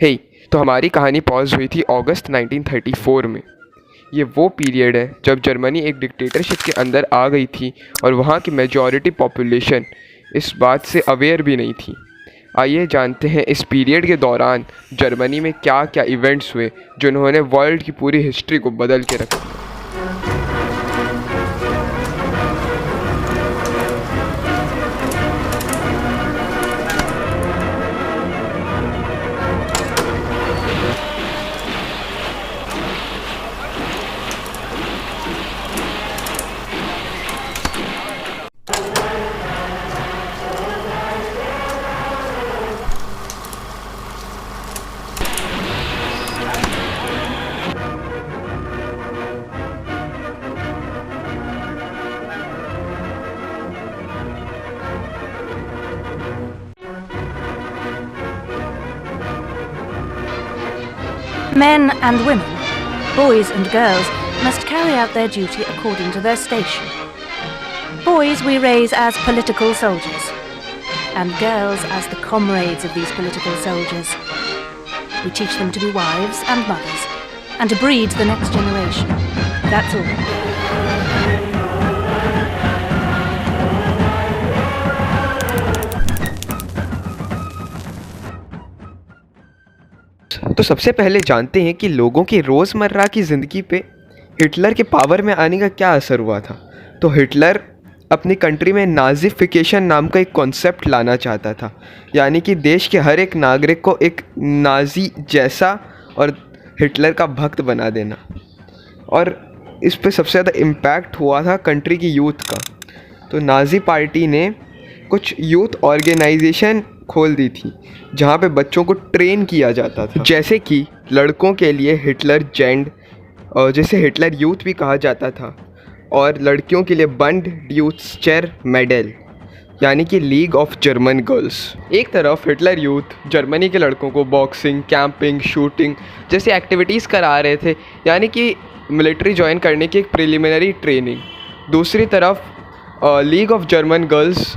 हे तो हमारी कहानी पॉज हुई थी अगस्त 1934 में। ये वो पीरियड है जब जर्मनी एक डिक्टेटरशिप के अंदर आ गई थी और वहाँ की मेजॉरिटी पॉपुलेशन इस बात से अवेयर भी नहीं थी। आइए जानते हैं इस पीरियड के दौरान जर्मनी में क्या क्या इवेंट्स हुए जिन्होंने वर्ल्ड की पूरी हिस्ट्री को बदल के रखा। Men and women, boys and girls, must carry out their duty according to their station. Boys we raise as political soldiers, and girls as the comrades of these political soldiers. We teach them to be wives and mothers, and to breed the next generation. That's all. तो सबसे पहले जानते हैं कि लोगों की रोज़मर्रा की ज़िंदगी पे हिटलर के पावर में आने का क्या असर हुआ था। तो हिटलर अपनी कंट्री में नाज़ीफिकेशन नाम का एक कॉन्सेप्ट लाना चाहता था, यानी कि देश के हर एक नागरिक को एक नाज़ी जैसा और हिटलर का भक्त बना देना। और इस पे सबसे ज़्यादा इम्पैक्ट हुआ था कंट्री की यूथ का। तो नाज़ी पार्टी ने कुछ यूथ ऑर्गेनाइजेशन खोल दी थी जहाँ पे बच्चों को ट्रेन किया जाता था, जैसे कि लड़कों के लिए हिटलर जेंड, जिसे हिटलर यूथ भी कहा जाता था, और लड़कियों के लिए बंड ड्यूट्सचर मेडल, यानी कि लीग ऑफ जर्मन गर्ल्स। एक तरफ हिटलर यूथ जर्मनी के लड़कों को बॉक्सिंग, कैंपिंग, शूटिंग जैसी एक्टिविटीज़ करा रहे थे, यानी कि मिलिट्री ज्वाइन करने की एक प्रिलिमिनरी ट्रेनिंग। दूसरी तरफ लीग ऑफ जर्मन गर्ल्स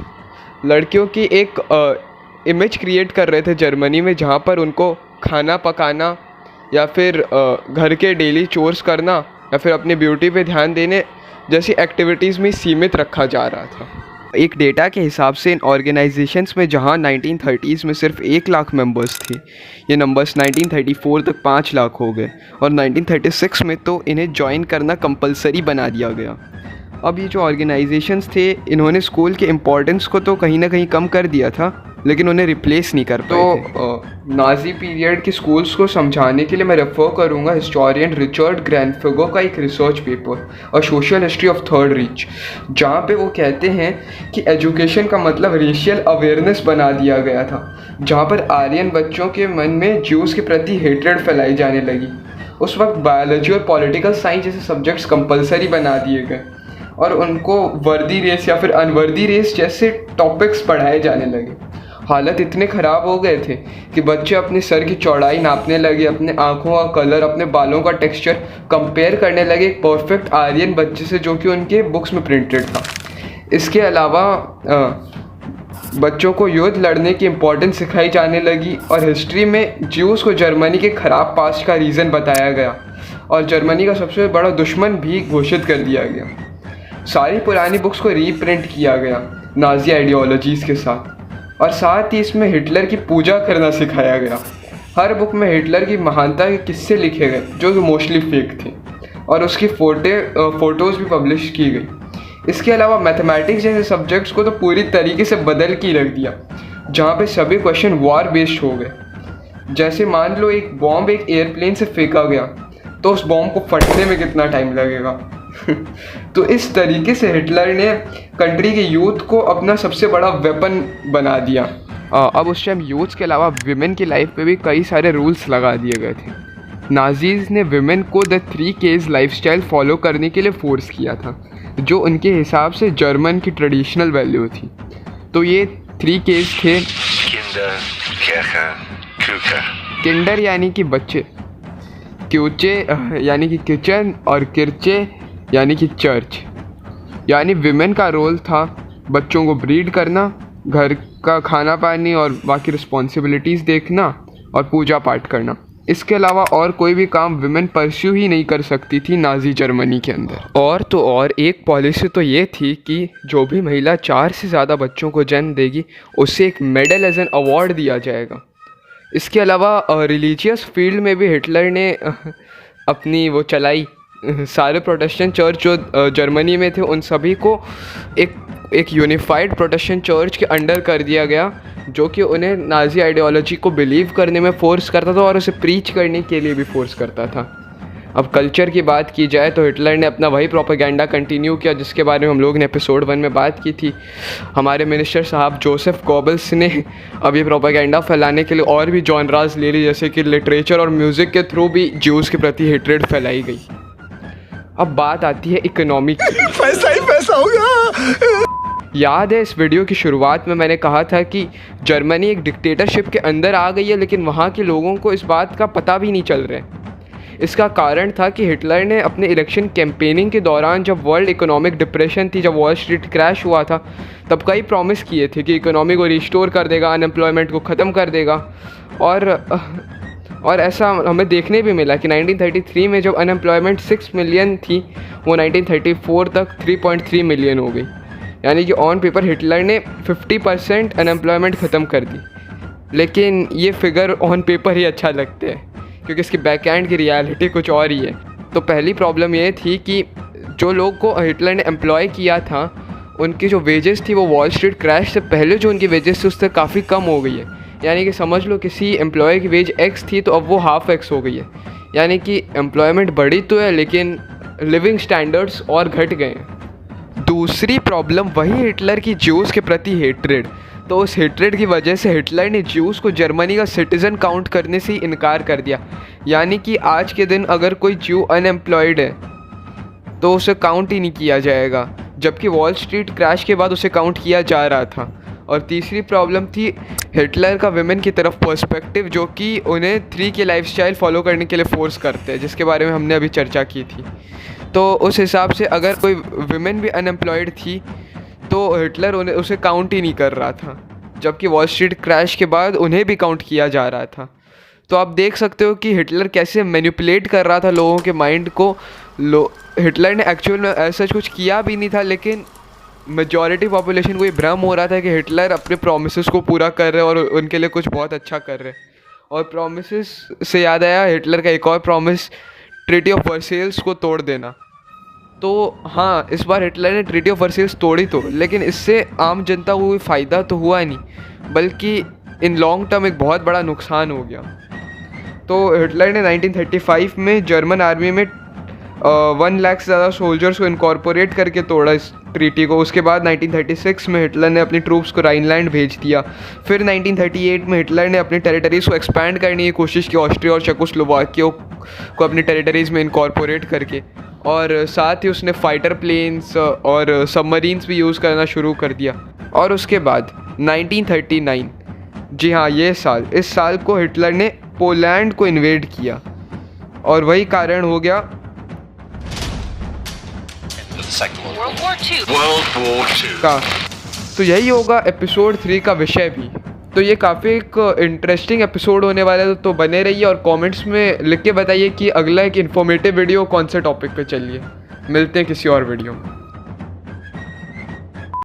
लड़कियों की एक इमेज क्रिएट कर रहे थे जर्मनी में, जहाँ पर उनको खाना पकाना या फिर घर के डेली चोर्स करना या फिर अपनी ब्यूटी पे ध्यान देने जैसी एक्टिविटीज़ में सीमित रखा जा रहा था। एक डेटा के हिसाब से इन ऑर्गेनाइजेशंस में जहाँ 1930s में सिर्फ 1 लाख मेंबर्स थे, ये नंबर्स 1934 तक 5 लाख हो गए और 1936 में तो इन्हें ज्वाइन करना कंपलसरी बना दिया गया। अब ये जो ऑर्गेनाइजेशंस थे, इन्होंने स्कूल के इम्पोर्टेंस को तो कहीं ना कहीं कम कर दिया था, लेकिन उन्हें रिप्लेस नहीं कर पाए थे। तो नाजी पीरियड के स्कूल्स को समझाने के लिए मैं रेफ़र करूँगा हिस्टोरियन रिचर्ड ग्रैनफिगर का एक रिसर्च पेपर और social history of third rich, जहाँ पे वो कहते हैं कि एजुकेशन का मतलब रेशियल अवेयरनेस बना दिया गया था, जहाँ पर आर्यन बच्चों के मन में ज्यूज़ के प्रति हेट्रेड फैलाई जाने लगी। उस वक्त बायोलॉजी और पॉलिटिकल साइंस जैसे सब्जेक्ट्स कंपलसरी बना दिए गए और उनको वर्दी रेस या फिर अनवर्दी रेस जैसे टॉपिक्स पढ़ाए जाने लगे। हालत इतने ख़राब हो गए थे कि बच्चे अपने सर की चौड़ाई नापने लगे, अपने आँखों का कलर, अपने बालों का टेक्सचर कंपेयर करने लगे एक परफेक्ट आर्यन बच्चे से जो कि उनके बुक्स में प्रिंटेड था। इसके अलावा बच्चों को युद्ध लड़ने की इम्पोर्टेंस सिखाई जाने लगी और हिस्ट्री में ज्यूज़ को जर्मनी के ख़राब पास्ट का रीज़न बताया गया और जर्मनी का सबसे बड़ा दुश्मन भी घोषित कर दिया गया। सारी पुरानी बुक्स को रीप्रिंट किया गया नाजी आइडियोलॉजीज़ के साथ, और साथ ही इसमें हिटलर की पूजा करना सिखाया गया। हर बुक में हिटलर की महानता के किस्से लिखे गए जो कि मोस्टली फेक थे और उसकी फ़ोटोज़ भी पब्लिश की गई। इसके अलावा मैथमेटिक्स जैसे सब्जेक्ट्स को तो पूरी तरीके से बदल के रख दिया, जहाँ पे सभी क्वेश्चन वॉर बेस्ड हो गए। जैसे मान लो एक बॉम्ब एक एयरप्लेन से फेंका गया तो उस बॉम्ब को फटने में कितना टाइम लगेगा। तो इस तरीके से हिटलर ने कंट्री के यूथ को अपना सबसे बड़ा वेपन बना दिया। अब उस टाइम यूथ्स के अलावा विमेन की लाइफ पे भी कई सारे रूल्स लगा दिए गए थे। नाजीज़ ने विमेन को द 3 Ks लाइफस्टाइल फॉलो करने के लिए फोर्स किया था, जो उनके हिसाब से जर्मन की ट्रेडिशनल वैल्यू थी। तो ये 3 Ks थे। Kinder, केरcher, Küche। किंडर यानी कि बच्चे, क्यूचे यानी कि किचन, और किरचे यानी कि चर्च। यानी विमेन का रोल था बच्चों को ब्रीड करना, घर का खाना पानी और बाकी रिस्पॉन्सिबिलिटीज़ देखना, और पूजा पाठ करना। इसके अलावा और कोई भी काम विमेन परस्यू ही नहीं कर सकती थी नाज़ी जर्मनी के अंदर। और तो और एक पॉलिसी तो ये थी कि जो भी महिला 4 से ज़्यादा बच्चों को जन्म देगी उसे एक मेडल एज एन अवार्ड दिया जाएगा। इसके अलावा रिलीजियस फील्ड में भी हिटलर ने अपनी वो चलाई। सारे प्रोटेस्टेंट चर्च जो जर्मनी में थे उन सभी को एक यूनिफाइड प्रोटेस्टेंट चर्च के अंडर कर दिया गया, जो कि उन्हें नाज़ी आइडियोलॉजी को बिलीव करने में फ़ोर्स करता था और उसे प्रीच करने के लिए भी फ़ोर्स करता था। अब कल्चर की बात की जाए तो हिटलर ने अपना वही प्रोपेगेंडा कंटिन्यू किया जिसके बारे में हम लोग ने एपिसोड 1 में बात की थी। हमारे मिनिस्टर साहब जोसेफ गोबल्स ने अब ये प्रोपेगेंडा फैलाने के लिए और भी जॉनराज ले ली, जैसे कि लिटरेचर और म्यूज़िक के थ्रू भी ज्यूज़ के प्रति हेट्रेड फैलाई गई। अब बात आती है इकोनॉमी की। पैसा ही पैसा होगा। याद है इस वीडियो की शुरुआत में मैंने कहा था कि जर्मनी एक डिक्टेटरशिप के अंदर आ गई है, लेकिन वहाँ के लोगों को इस बात का पता भी नहीं चल रहा है। इसका कारण था कि हिटलर ने अपने इलेक्शन कैंपेनिंग के दौरान, जब वर्ल्ड इकोनॉमिक डिप्रेशन थी, जब वॉल स्ट्रीट क्रैश हुआ था, तब कई प्रॉमिस किए थे कि इकोनॉमी को रिस्टोर कर देगा, अनएम्प्लॉयमेंट को ख़त्म कर देगा। और ऐसा हमें देखने भी मिला कि 1933 में जब अनएम्प्लॉयमेंट 6 मिलियन थी, वो 1934 तक 3.3 मिलियन हो गई। यानी कि ऑन पेपर हिटलर ने 50% अनएम्प्लॉयमेंट ख़त्म कर दी। लेकिन ये फिगर ऑन पेपर ही अच्छा लगते हैं क्योंकि इसकी बैक एंड की रियलिटी कुछ और ही है। तो पहली प्रॉब्लम ये थी कि जो लोग को हिटलर ने एम्प्लॉय किया था उनकी जो वेजेस थी वो वॉल स्ट्रीट क्रैश से पहले जो उनकी वेजेस थी उससे काफ़ी कम हो गई है। यानी कि समझ लो किसी एम्प्लॉय की वेज X थी तो अब वो हाफ X हो गई है। यानी कि एम्प्लॉयमेंट बढ़ी तो है लेकिन लिविंग स्टैंडर्ड्स और घट गए हैं। दूसरी प्रॉब्लम वही हिटलर की ज्यूज़ के प्रति हेट्रेड। तो उस हेट्रेड की वजह से हिटलर ने ज्यूज़ को जर्मनी का सिटीज़न काउंट करने से ही इनकार कर दिया। यानी कि आज के दिन अगर कोई ज्यू अनएम्प्लॉयड है तो उसे काउंट ही नहीं किया जाएगा, जबकि वॉल स्ट्रीट क्रैश के बाद उसे काउंट किया जा रहा था। और तीसरी प्रॉब्लम थी हिटलर का विमेन की तरफ पर्सपेक्टिव, जो कि उन्हें 3 के लाइफस्टाइल फॉलो करने के लिए फ़ोर्स करते हैं, जिसके बारे में हमने अभी चर्चा की थी। तो उस हिसाब से अगर कोई विमेन भी अनएम्प्लॉयड थी तो हिटलर उसे काउंट ही नहीं कर रहा था, जबकि वॉल स्ट्रीट क्रैश के बाद उन्हें भी काउंट किया जा रहा था। तो आप देख सकते हो कि हिटलर कैसे मैनिपुलेट कर रहा था लोगों के माइंड को। हिटलर ने एक्चुअल में ऐसा कुछ किया भी नहीं था, लेकिन मेजॉरिटी पॉपुलेशन को ये भ्रम हो रहा था कि हिटलर अपने प्रॉमिसेस को पूरा कर रहे हैं और उनके लिए कुछ बहुत अच्छा कर रहे हैं। और प्रॉमिसेस से याद आया हिटलर का एक और प्रॉमिस, ट्रीटी ऑफ वर्सेल्स को तोड़ देना। तो हाँ, इस बार हिटलर ने ट्रीटी ऑफ वर्सेल्स तोड़ी तो, लेकिन इससे आम जनता को कोई फ़ायदा तो हुआ नहीं, बल्कि इन लॉन्ग टर्म एक बहुत बड़ा नुकसान हो गया। तो हिटलर ने 1935 में जर्मन आर्मी में 1 लाख से ज़्यादा सोल्जर्स को इनकॉर्पोरेट करके तोड़ा इस ट्रीटी को। उसके बाद 1936 में हिटलर ने अपनी ट्रूप्स को राइनलैंड भेज दिया। फिर 1938 में हिटलर ने अपनी टेरिटरीज़ को एक्सपैंड करने की कोशिश की, ऑस्ट्रिया और चेकोस्लोवाकिया को अपनी टेरिटरीज़ में इनकॉर्पोरेट करके। और साथ ही उसने फाइटर प्लेन्स और सबमरीन्स भी यूज़ करना शुरू कर दिया। और उसके बाद 1939, जी हाँ ये साल, इस साल को हिटलर ने पोलैंड को इन्वेड किया और वही कारण हो गया World War II का। तो यही होगा एपिसोड 3 का विषय भी। तो ये काफ़ी एक इंटरेस्टिंग एपिसोड होने वाला है, तो बने रहिए और कमेंट्स में लिख के बताइए कि अगला एक इन्फॉर्मेटिव वीडियो कौन से टॉपिक पे चाहिए। मिलते हैं किसी और वीडियो में।